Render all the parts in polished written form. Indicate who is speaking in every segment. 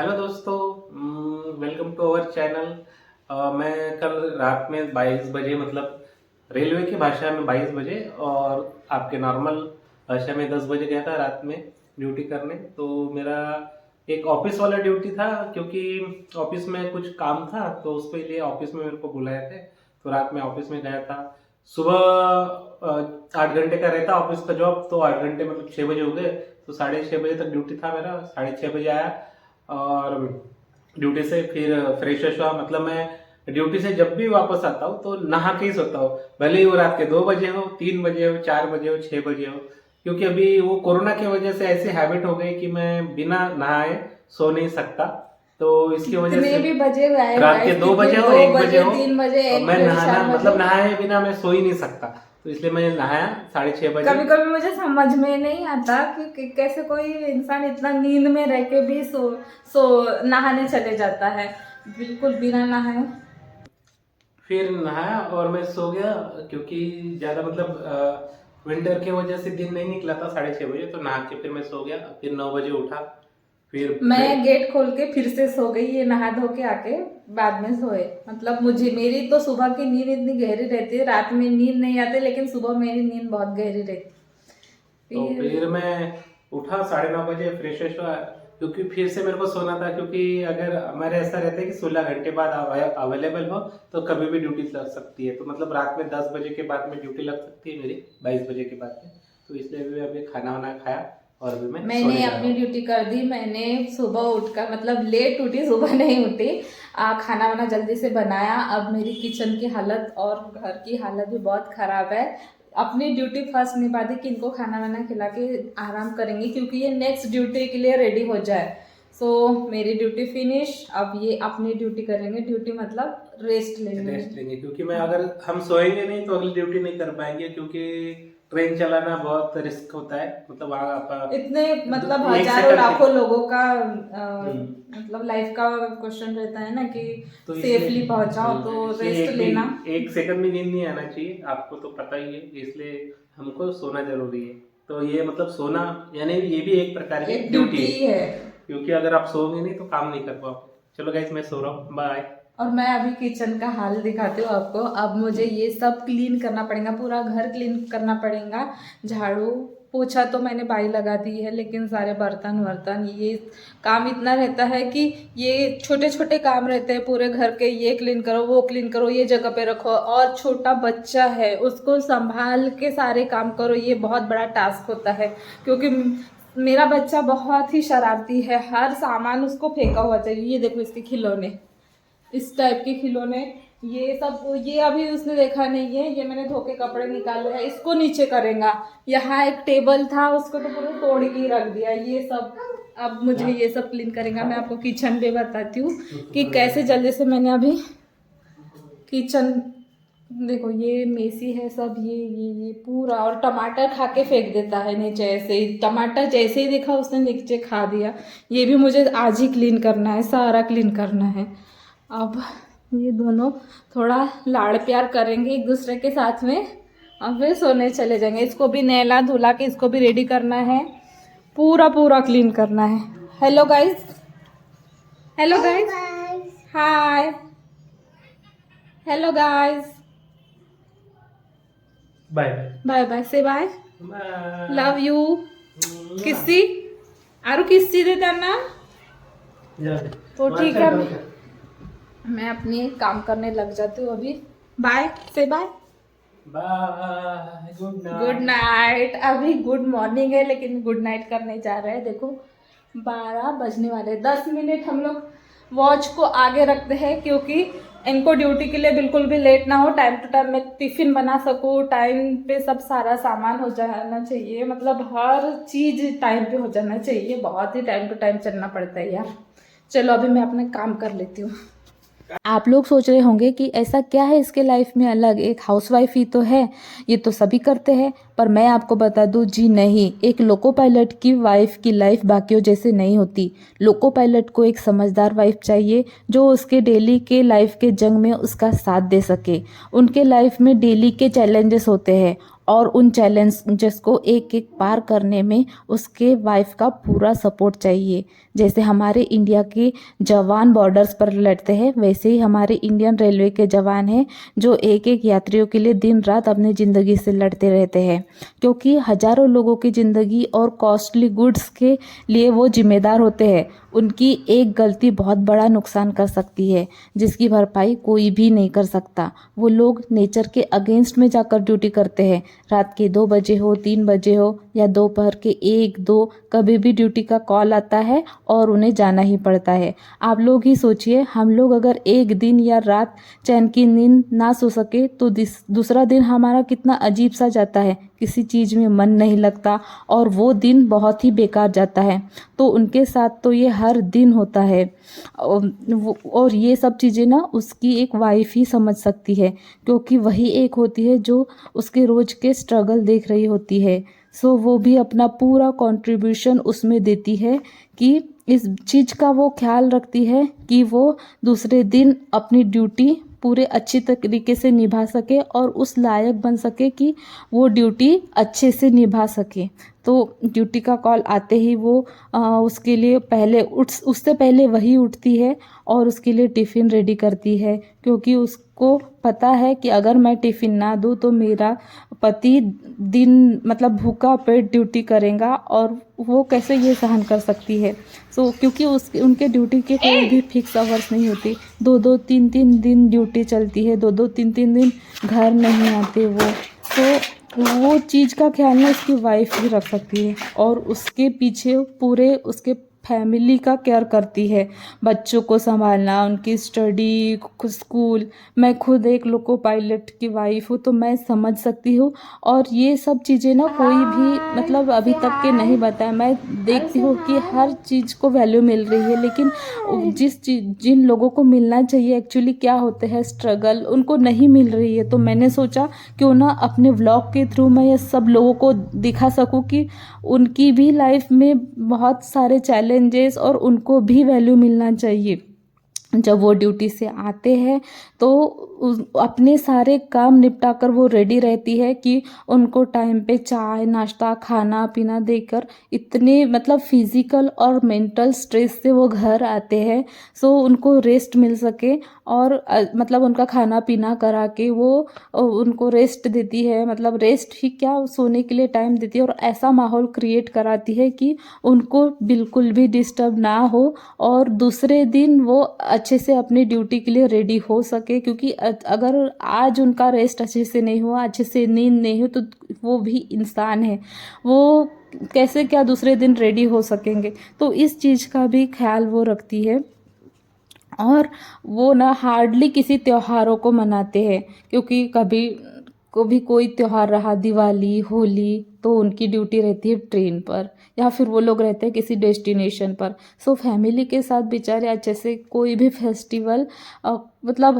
Speaker 1: Hello दोस्तों, welcome to our channel. मैं कल रात में 22 बजे मतलब रेलवे की भाषा में 22 बजे और आपके नॉर्मल भाषा में 10 बजे गया था रात में ड्यूटी करने। तो मेरा एक ऑफिस वाला ड्यूटी था, क्योंकि ऑफिस में कुछ काम था तो उसके लिए ऑफिस में मेरे को बुलाए थे। तो रात में ऑफिस में गया था। सुबह 8 घंटे का रहता ऑफिस का जॉब, तो 8 घंटे मतलब 6 बजे हो गए। तो 6:30 बजे तक ड्यूटी था मेरा। 6:30 बजे आया और ड्यूटी से फिर फ्रेश हुआ। मतलब मैं ड्यूटी से जब भी वापस आता हूँ तो नहा के ही सोता हूँ, भले ही वो रात के 2 बजे हो, 3 बजे हो, 4 बजे हो, 6 बजे हो। क्योंकि अभी वो कोरोना की वजह से ऐसी हैबिट हो गई कि मैं बिना नहाए सो नहीं सकता। तो इसकी वजह
Speaker 2: कितने
Speaker 1: से
Speaker 2: भी बजे आए
Speaker 1: रात के
Speaker 2: गाइस,
Speaker 1: 2 बजे हो,
Speaker 2: दो
Speaker 1: 1 बजे
Speaker 2: बजे
Speaker 1: हो,
Speaker 2: 3 बजे
Speaker 1: और
Speaker 2: 1
Speaker 1: मैं
Speaker 2: बजे
Speaker 1: नहाना
Speaker 2: 4 बजे।
Speaker 1: मतलब नहाए बिना मैं सो ही नहीं सकता। तो इसलिए मैं नहाया 6:30 बजे।
Speaker 2: कभी कभी मुझे समझ में नहीं आता कि कैसे कोई इंसान इतना नींद में रह के भी सो नहाने चले जाता है बिल्कुल बिना नहाए।
Speaker 1: फिर नहाया और मैं सो गया, क्योंकि ज्यादा मतलब विंटर की वजह से दिन नहीं निकला था 6:30 बजे। तो नहा के फिर मैं सो गया। फिर 9 बजे उठा। फिर
Speaker 2: मैं गेट खोल के फिर से सो गई, ये नहा धो के आके बाद में सोए। मतलब मुझे मेरी तो सुबह की नींद इतनी गहरी रहती है, रात में नींद नहीं आती लेकिन सुबह मेरी नींद बहुत गहरी रहती।
Speaker 1: तो
Speaker 2: फिर
Speaker 1: फिर मैं उठा 9:30 बजे, फ्रेश हुआ, क्योंकि फिर से मेरे को सोना था। क्योंकि अगर हमारे ऐसा रहता है कि 16 घंटे बाद अवेलेबल हो तो कभी भी ड्यूटी लग सकती है। तो मतलब रात में 10 बजे के बाद में ड्यूटी लग सकती है मेरी, 22 बजे के बाद में। तो इसलिए भी अभी खाना वाना खाया और अभी मैं सोने
Speaker 2: मैंने
Speaker 1: जा रहा
Speaker 2: अपनी
Speaker 1: हूँ।
Speaker 2: ड्यूटी कर दी। मैंने सुबह उठकर मतलब लेट उठी, सुबह नहीं उठी। खाना वाना जल्दी से बनाया। अब मेरी किचन की हालत और घर की हालत भी बहुत ख़राब है। अपनी ड्यूटी फर्स्ट निभा दी कि इनको खाना वाना खिला के आराम करेंगे, क्योंकि ये नेक्स्ट ड्यूटी के लिए रेडी हो जाए। सो मेरी ड्यूटी फिनिश। अब ये अपनी ड्यूटी करेंगे। ड्यूटी मतलब रेस्ट लेंगे।
Speaker 1: रेस्ट लेंगे, क्योंकि मैं अगर हम सोएंगे नहीं तो अगली ड्यूटी नहीं कर पाएंगे। क्योंकि ट्रेन चलाना बहुत रिस्क होता है। मतलब वहाँ आप
Speaker 2: इतने मतलब
Speaker 1: एक
Speaker 2: हजारों
Speaker 1: सेकंड
Speaker 2: लाखों
Speaker 1: के
Speaker 2: लोगों का
Speaker 1: हम्म,
Speaker 2: मतलब लाइफ का क्वेश्चन रहता है ना कि
Speaker 1: तो इसलिए
Speaker 2: सेफली पहुंचाओ, तो
Speaker 1: इसलिए
Speaker 2: रेस्ट
Speaker 1: एक भी
Speaker 2: लेना।
Speaker 1: एक सेकंड भी नींद नहीं आना चाहिए, आपको तो पता ही है। इसलिए हमको सोना जरूरी है। तो ये मतलब सोना यानी ये भी एक प्रकार की
Speaker 2: एक
Speaker 1: ड्यूटी
Speaker 2: ड्यूटी
Speaker 1: है।
Speaker 2: है।
Speaker 1: क्योंकि अगर आप सोओगे नहीं तो काम नहीं कर पाओगे। चलो गाइस, मैं सो रहा हूँ, बाय।
Speaker 2: और मैं अभी किचन का हाल दिखाती हूँ आपको। अब मुझे ये सब क्लीन करना पड़ेगा, पूरा घर क्लीन करना पड़ेगा। झाड़ू पोछा तो मैंने बाई लगा दी है, लेकिन सारे बर्तन वर्तन ये काम इतना रहता है कि ये छोटे छोटे काम रहते हैं पूरे घर के। ये क्लीन करो, वो क्लीन करो, ये जगह पे रखो, और छोटा बच्चा है उसको संभाल के सारे काम करो, ये बहुत बड़ा टास्क होता है। क्योंकि मेरा बच्चा बहुत ही शरारती है, हर सामान उसको फेंका हुआ चाहिए। ये देखो इसके खिलौने, इस टाइप के खिलौने, ये सब। ये अभी उसने देखा नहीं है, ये मैंने धो के कपड़े निकाले हैं, इसको नीचे करेगा। यहाँ एक टेबल था, उसको तो पूरा तोड़ के रख दिया। ये सब अब मुझे ये सब क्लीन करेगा। मैं आपको किचन भी बताती हूँ कि कैसे जल्दी से मैंने अभी किचन, देखो ये मेसी है सब, ये पूरा। और टमाटर खा के फेंक देता है नीचे, ऐसे ही टमाटर जैसे ही देखा उसने नीचे खा दिया। ये भी मुझे आज ही क्लीन करना है, सारा क्लीन करना है। अब ये दोनों थोड़ा लाड़ प्यार करेंगे एक दूसरे के साथ में, और फिर सोने चले जाएंगे। इसको भी नहला धुला के इसको भी रेडी करना है, पूरा पूरा क्लीन करना है। Hello guys, hello guys, hi, hello guys,
Speaker 1: bye
Speaker 2: bye bye से bye,
Speaker 1: bye.
Speaker 2: Love you, kissy Aru kissy दे देना। तो ठीक है, मैं अपनी काम करने लग जाती हूँ अभी। बाय से bye,
Speaker 1: bye, good night.
Speaker 2: Good night. अभी गुड मॉर्निंग है लेकिन गुड नाइट करने जा रहे हैं। देखो 12 बजने वाले, 10 मिनट हम लोग वॉच को आगे रखते हैं, क्योंकि इनको ड्यूटी के लिए बिल्कुल भी लेट ना हो। टाइम टू टाइम मैं टिफिन बना सकूँ, टाइम पे सब सारा सामान हो जाना चाहिए। मतलब हर चीज़ टाइम पे हो जाना चाहिए। बहुत ही टाइम टू टाइम चलना पड़ता है यार। चलो अभी मैं अपना काम कर लेती हूँ। आप लोग सोच रहे होंगे कि ऐसा क्या है इसके लाइफ में अलग, एक हाउसवाइफ ही तो है, ये तो सभी करते हैं। पर मैं आपको बता दूं, जी नहीं, एक लोको पायलट की वाइफ की लाइफ बाकियों जैसे नहीं होती। लोको पायलट को एक समझदार वाइफ चाहिए जो उसके डेली के लाइफ के जंग में उसका साथ दे सके। उनके लाइफ में डेली के चैलेंजेस होते हैं और उन चैलेंजेस को एक एक पार करने में उसके वाइफ का पूरा सपोर्ट चाहिए। जैसे हमारे इंडिया के जवान बॉर्डर्स पर लड़ते हैं, वैसे ही हमारे इंडियन रेलवे के जवान हैं जो एक एक यात्रियों के लिए दिन रात अपनी ज़िंदगी से लड़ते रहते हैं, क्योंकि हजारों लोगों की ज़िंदगी और कॉस्टली गुड्स के लिए वो जिम्मेदार होते हैं। उनकी एक गलती बहुत बड़ा नुकसान कर सकती है, जिसकी भरपाई कोई भी नहीं कर सकता। वो लोग नेचर के अगेंस्ट में जाकर ड्यूटी करते हैं। रात के 2 बजे हो, 3 बजे हो या दोपहर के 1-2, कभी भी ड्यूटी का कॉल आता है और उन्हें जाना ही पड़ता है। आप लोग ही सोचिए, हम लोग अगर एक दिन या रात चैन की नींद ना सो सके तो दूसरा दिन हमारा कितना अजीब सा जाता है, किसी चीज़ में मन नहीं लगता और वो दिन बहुत ही बेकार जाता है। तो उनके साथ तो ये हर दिन होता है। और ये सब चीज़ें ना उसकी एक वाइफ ही समझ सकती है, क्योंकि वही एक होती है जो उसके रोज़ के स्ट्रगल देख रही होती है। सो वो भी अपना पूरा कंट्रीब्यूशन उसमें देती है कि इस चीज़ का वो ख्याल रखती है कि वो दूसरे दिन अपनी ड्यूटी पूरे अच्छी तरीके से निभा सके और उस लायक बन सके कि वो ड्यूटी अच्छे से निभा सके। तो ड्यूटी का कॉल आते ही वो उसके लिए उससे पहले वही उठती है और उसके लिए टिफ़िन रेडी करती है, क्योंकि उसको पता है कि अगर मैं टिफ़िन ना दूँ तो मेरा पति दिन मतलब भूखा पेट ड्यूटी करेगा और वो कैसे ये सहन कर सकती है। क्योंकि उनके ड्यूटी के कोई भी फिक्स आवर्स नहीं होती, 2-2 3-3 दिन ड्यूटी चलती है, 2-2 3-3 दिन घर नहीं आते वो चीज़ का ख्याल ना उसकी वाइफ ही रख सकती है और उसके पीछे पूरे उसके फैमिली का केयर करती है। बच्चों को संभालना, उनकी स्टडी, स्कूल। मैं खुद एक लोको पायलट की वाइफ हूँ, तो मैं समझ सकती हूँ। और ये सब चीज़ें ना कोई भी मतलब अभी तक के नहीं बताया। मैं देखती हूँ कि हर चीज़ को वैल्यू मिल रही है, लेकिन जिन लोगों को मिलना चाहिए एक्चुअली क्या होते हैं स्ट्रगल, उनको नहीं मिल रही है। तो मैंने सोचा क्यों ना अपने व्लॉग के थ्रू मैं ये सब लोगों को दिखा सकूं कि उनकी भी लाइफ में बहुत सारे चैलेंजेस और उनको भी वैल्यू मिलना चाहिए। जब वो ड्यूटी से आते हैं तो अपने सारे काम निपटा कर वो रेडी रहती है कि उनको टाइम पे चाय नाश्ता खाना पीना देकर इतने मतलब फिजिकल और मेंटल स्ट्रेस से वो घर आते हैं, सो उनको रेस्ट मिल सके। और मतलब उनका खाना पीना करा के वो उनको रेस्ट देती है, मतलब रेस्ट ही क्या सोने के लिए टाइम देती है और ऐसा माहौल क्रिएट कराती है कि उनको बिल्कुल भी डिस्टर्ब ना हो और दूसरे दिन वो अच्छे से अपनी ड्यूटी के लिए रेडी हो सके। क्योंकि अगर आज उनका रेस्ट अच्छे से नहीं हुआ, अच्छे से नींद नहीं हो, तो वो भी इंसान है, वो कैसे क्या दूसरे दिन रेडी हो सकेंगे। तो इस चीज़ का भी ख्याल वो रखती है। और वो ना हार्डली किसी त्योहारों को मनाते हैं, क्योंकि कभी कोई त्योहार रहा, दिवाली होली, तो उनकी ड्यूटी रहती है ट्रेन पर या फिर वो लोग रहते हैं किसी डेस्टिनेशन पर। सो फैमिली के साथ बेचारे अच्छे से कोई भी फेस्टिवल मतलब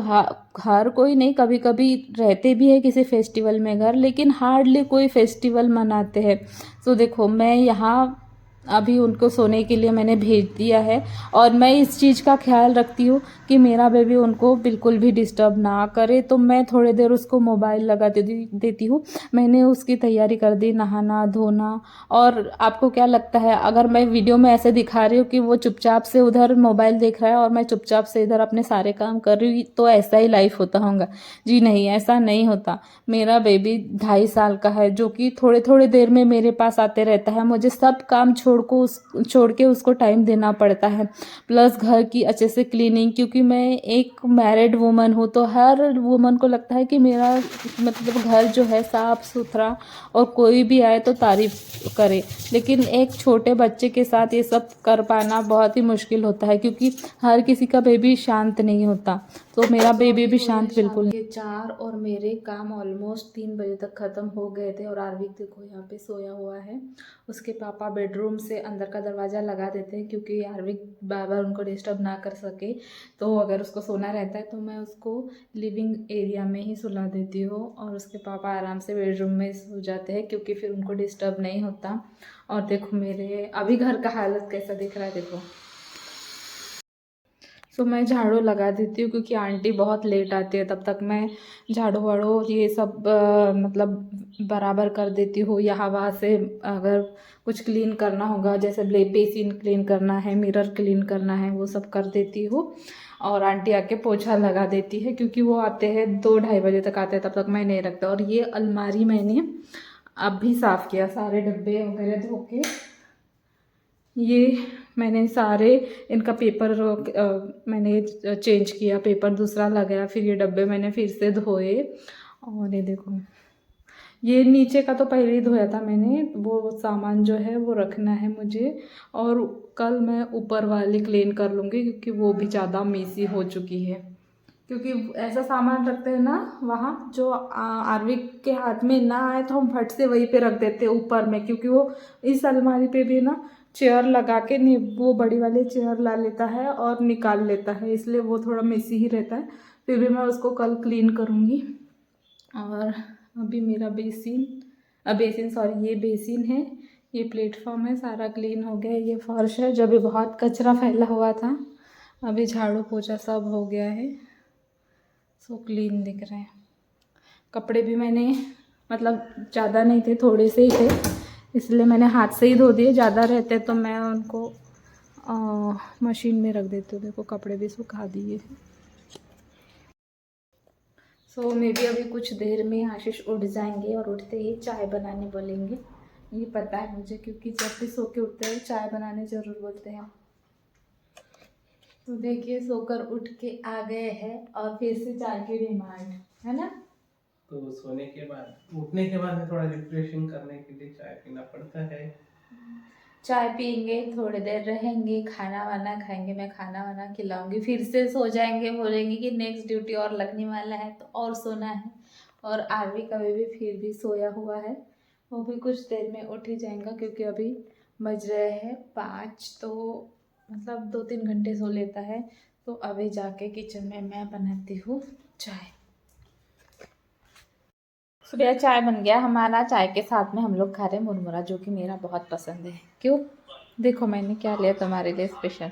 Speaker 2: हर कोई नहीं, कभी कभी रहते भी है किसी फेस्टिवल में घर, लेकिन हार्डली कोई फेस्टिवल मनाते हैं। सो देखो मैं यहाँ अभी उनको सोने के लिए मैंने भेज दिया है और मैं इस चीज़ का ख्याल रखती हूँ कि मेरा बेबी उनको बिल्कुल भी डिस्टर्ब ना करे। तो मैं थोड़ी देर उसको मोबाइल लगा देती हूँ। मैंने उसकी तैयारी कर दी, नहाना धोना। और आपको क्या लगता है अगर मैं वीडियो में ऐसे दिखा रही हूँ कि वो चुपचाप से उधर मोबाइल देख रहा है और मैं चुपचाप से इधर अपने सारे काम कर रही हूँ, तो ऐसा ही लाइफ होता होगा? जी नहीं, ऐसा नहीं होता। मेरा बेबी 2.5 साल का है, जो कि थोड़े थोड़े देर में मेरे पास आते रहता है। मुझे सब काम छोड़ के उसको टाइम देना पड़ता है, प्लस घर की अच्छे से क्लीनिंग, क्योंकि मैं एक मैरिड वुमन हूँ। तो हर वुमन को लगता है कि मेरा मतलब घर जो है साफ सुथरा और कोई भी आए तो तारीफ करे, लेकिन एक छोटे बच्चे के साथ ये सब कर पाना बहुत ही मुश्किल होता है, क्योंकि हर किसी का बेबी शांत नहीं होता। तो मेरा बेबी भी शांत बिल्कुल नहीं। 4 और मेरे काम ऑलमोस्ट 3 बजे तक ख़त्म हो गए थे और आर्विक देखो यहाँ पे सोया हुआ है। उसके पापा बेडरूम से अंदर का दरवाज़ा लगा देते हैं, क्योंकि आर्विक बार बार उनको डिस्टर्ब ना कर सके। तो अगर उसको सोना रहता है तो मैं उसको लिविंग एरिया में ही सुला देती हूँ और उसके पापा आराम से बेडरूम में सो जाते हैं, क्योंकि फिर उनको डिस्टर्ब नहीं होता। और देखो मेरे अभी घर का हालत कैसा दिख रहा है, देखो। तो मैं झाड़ू लगा देती हूँ क्योंकि आंटी बहुत लेट आती है, तब तक मैं झाड़ू वाड़ू ये सब मतलब बराबर कर देती हूँ। यहाँ वहाँ से अगर कुछ क्लीन करना होगा, जैसे बेसिन क्लीन करना है, मिरर क्लीन करना है, वो सब कर देती हूँ। और आंटी आके पोछा लगा देती है क्योंकि वो आते हैं 2-2:30 बजे तक आते हैं, तब तक मैं नहीं रखता। और ये अलमारी मैंने अब भी साफ़ किया, सारे डब्बे वगैरह धो के। ये मैंने सारे इनका पेपर मैंने चेंज किया, पेपर दूसरा लगाया, फिर ये डब्बे मैंने फिर से धोए। और ये देखो, ये नीचे का तो पहले ही धोया था मैंने, वो सामान जो है वो रखना है मुझे। और कल मैं ऊपर वाली क्लीन कर लूँगी क्योंकि वो भी ज़्यादा मेसी हो चुकी है। क्योंकि ऐसा सामान रखते हैं ना वहाँ जो आरवी के हाथ में ना आए तो हम फट से वहीं पे रख देते हैं ऊपर में, क्योंकि वो इस अलमारी पे भी ना चेयर लगा के वो बड़ी वाली चेयर ला लेता है और निकाल लेता है, इसलिए वो थोड़ा मेसी ही रहता है। फिर भी मैं उसको कल क्लीन करूँगी। और अभी मेरा बेसिन सॉरी, ये बेसिन है, ये प्लेटफॉर्म है, सारा क्लीन हो गया है। ये फर्श है, जब भी बहुत कचरा फैला हुआ था, अभी झाड़ू पोछा सब हो गया है, सो क्लीन दिख रहा है। कपड़े भी मैंने मतलब ज़्यादा नहीं थे, थोड़े से ही थे, इसलिए मैंने हाथ से ही धो दिए। ज़्यादा रहते तो मैं उनको मशीन में रख देती हूँ। देखो कपड़े भी सुखा दिए हैं। सो मे भी अभी कुछ देर में आशीष उठ जाएंगे और उठते ही चाय बनाने बोलेंगे। ये पता है मुझे, क्योंकि जब भी सो के उठते हैं चाय बनाने ज़रूर बोलते हैं। तो देखिए सोकर उठ के आ गए हैं और फिर से चाय की डिमांड है ना।
Speaker 1: तो सोने के बाद उठने के बाद थोड़ा रिफ्रेशिंग करने के लिए चाय पीना पड़ता है।
Speaker 2: चाय पियेंगे, थोड़ी देर रहेंगे, खाना वाना खाएंगे, मैं खाना वाना खिलाऊंगी, फिर से सो जाएंगे। बोलेंगे कि नेक्स्ट ड्यूटी और लगने वाला है तो और सोना है। और आरवी कभी भी फिर भी सोया हुआ है, वो भी कुछ देर में उठ ही जाएगा क्योंकि अभी बज रहे हैं 5, तो मतलब 2-3 घंटे सो लेता है। तो अभी जाके किचन में मैं बनाती हूँ चाय। सुबह चाय बन गया हमारा। चाय के साथ में हम लोग खा रहे हैं मुरमुरा, जो कि मेरा बहुत पसंद है। क्यों, देखो मैंने क्या लिया तुम्हारे लिए स्पेशल।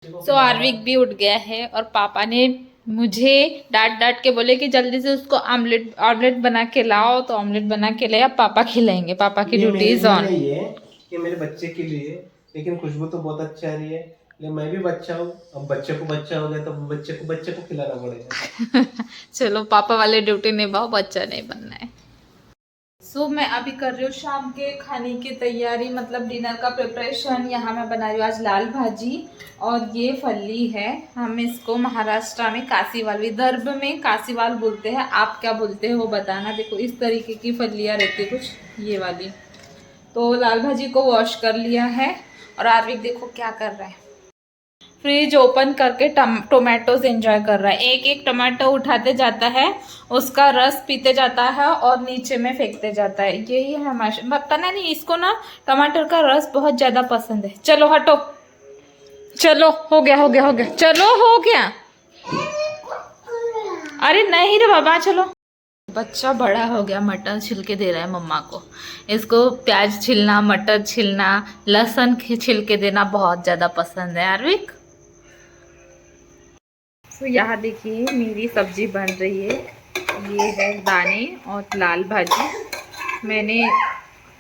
Speaker 2: सो आरविक भी उठ गया है और पापा ने मुझे डांट के बोले कि जल्दी से उसको ऑमलेट बना के लाओ, तो ऑमलेट बना के लाया। पापा खिलाएंगे, पापा की ड्यूटी इज ऑन।
Speaker 1: ये मेरे बच्चे के लिए, लेकिन खुशबू तो बहुत अच्छा आ रही है। मैं भी बच्चा हूँ, अब बच्चे को बच्चा हो गया तो बच्चे को खिलाना पड़ेगा।
Speaker 2: चलो पापा वाले ड्यूटी निभाओ, बच्चा नहीं बनना है। सो मैं अभी कर रही हूँ शाम के खाने की तैयारी, मतलब डिनर का प्रिपरेशन। यहाँ मैं बना रही हूँ आज लाल भाजी, और ये फली है, हम इसको महाराष्ट्र में कासीवाल, विदर्भ में कासीवाल बोलते हैं। आप क्या बोलते हैं वो बताना। देखो इस तरीके की फलियाँ रहती है कुछ, ये वाली। तो लाल भाजी को वॉश कर लिया है। और आरविक देखो क्या कर रहा है, फ्रिज ओपन करके टोमेटोज एंजॉय कर रहा है। एक एक टमाटो उठाते जाता है, उसका रस पीते जाता है और नीचे में फेंकते जाता है। यही है हमारा, पता नहीं इसको ना टमाटर का रस बहुत ज़्यादा पसंद है। चलो हटो, चलो हो गया हो गया हो गया, चलो हो गया। अरे नहीं रे बाबा, चलो। बच्चा बड़ा हो गया, मटर छिल के दे रहा है मम्मा को। इसको प्याज छिलना, मटर छिलना, लहसुन छिल के देना बहुत ज़्यादा पसंद है आरविक। तो यहाँ देखिए मेरी सब्जी बन रही है। ये है दाने और लाल भाजी, मैंने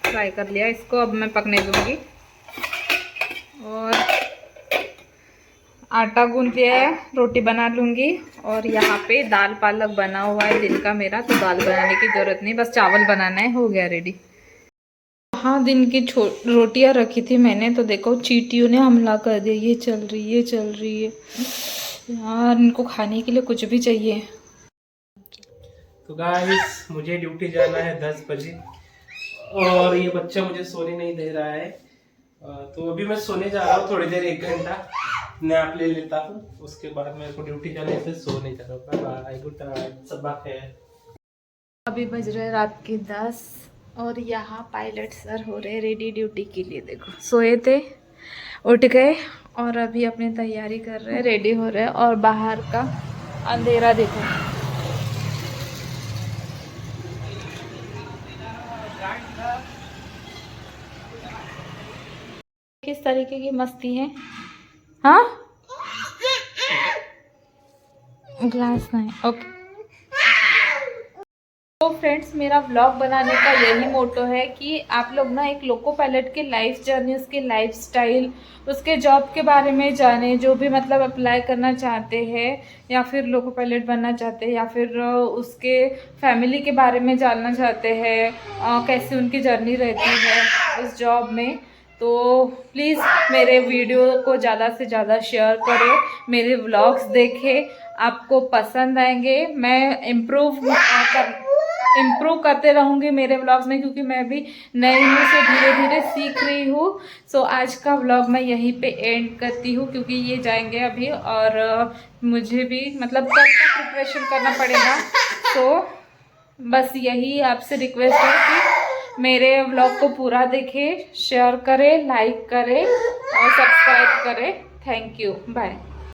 Speaker 2: फ्राई कर लिया इसको। अब मैं पकने दूंगी। और आटा गूंथ लिया है, रोटी बना लूँगी। और यहाँ पे दाल पालक बना हुआ है दिन का मेरा, तो दाल बनाने की ज़रूरत नहीं, बस चावल बनाना है, हो गया रेडी। हाँ, दिन की रोटियाँ रखी थी मैंने, तो देखो चींटियों ने हमला कर दिया। ये चल रही है यार, इनको खाने के लिए कुछ भी चाहिए।
Speaker 1: तो गाइस मुझे ड्यूटी जाना है 10 बजे, और ये बच्चा मुझे सोने नहीं दे रहा है। तो अभी मैं सोने जा रहा हूँ, थोड़ी देर 1 घंटा नैप ले लेता हूँ, उसके बाद मेरे को ड्यूटी जाने से सोने जा रहा हूँ। बाय, गुड नाइट, सबा खैर। अभी
Speaker 2: बज रहे रात के 10 और यहाँ पायलट सर हो रहे रेडी ड्यूटी के लिए। देखो सोए थे, उठ गए और अभी अपनी तैयारी कर रहे हैं, रेडी हो रहे हैं। और बाहर का अंधेरा देखो, किस तरीके की मस्ती है। हाँ ग्लास नहीं, ओके। तो फ्रेंड्स, मेरा व्लॉग बनाने का यही मोटो है कि आप लोग ना एक लोको पायलट की लाइफ जर्नी, उसके लाइफ स्टाइल, उसके जॉब के बारे में जाने, जो भी मतलब अप्लाई करना चाहते हैं या फिर लोको पायलट बनना चाहते हैं या फिर उसके फैमिली के बारे में जानना चाहते हैं, कैसी उनकी जर्नी रहती है उस जॉब में। तो प्लीज़ मेरे वीडियो को ज़्यादा से ज़्यादा शेयर करें, मेरे व्लॉग्स देखें, आपको पसंद आएंगे। मैं इम्प्रूव करते रहूँगी मेरे व्लॉग्स में, क्योंकि मैं भी नई हूँ, से धीरे धीरे सीख रही हूँ। सो आज का व्लॉग मैं यहीं पे एंड करती हूँ, क्योंकि ये जाएंगे अभी और मुझे भी मतलब कल का प्रिपरेशन करना पड़ेगा। सो बस यही आपसे रिक्वेस्ट है कि मेरे व्लॉग को पूरा देखें, शेयर करें, लाइक करें और सब्सक्राइब करें। Thank you, bye.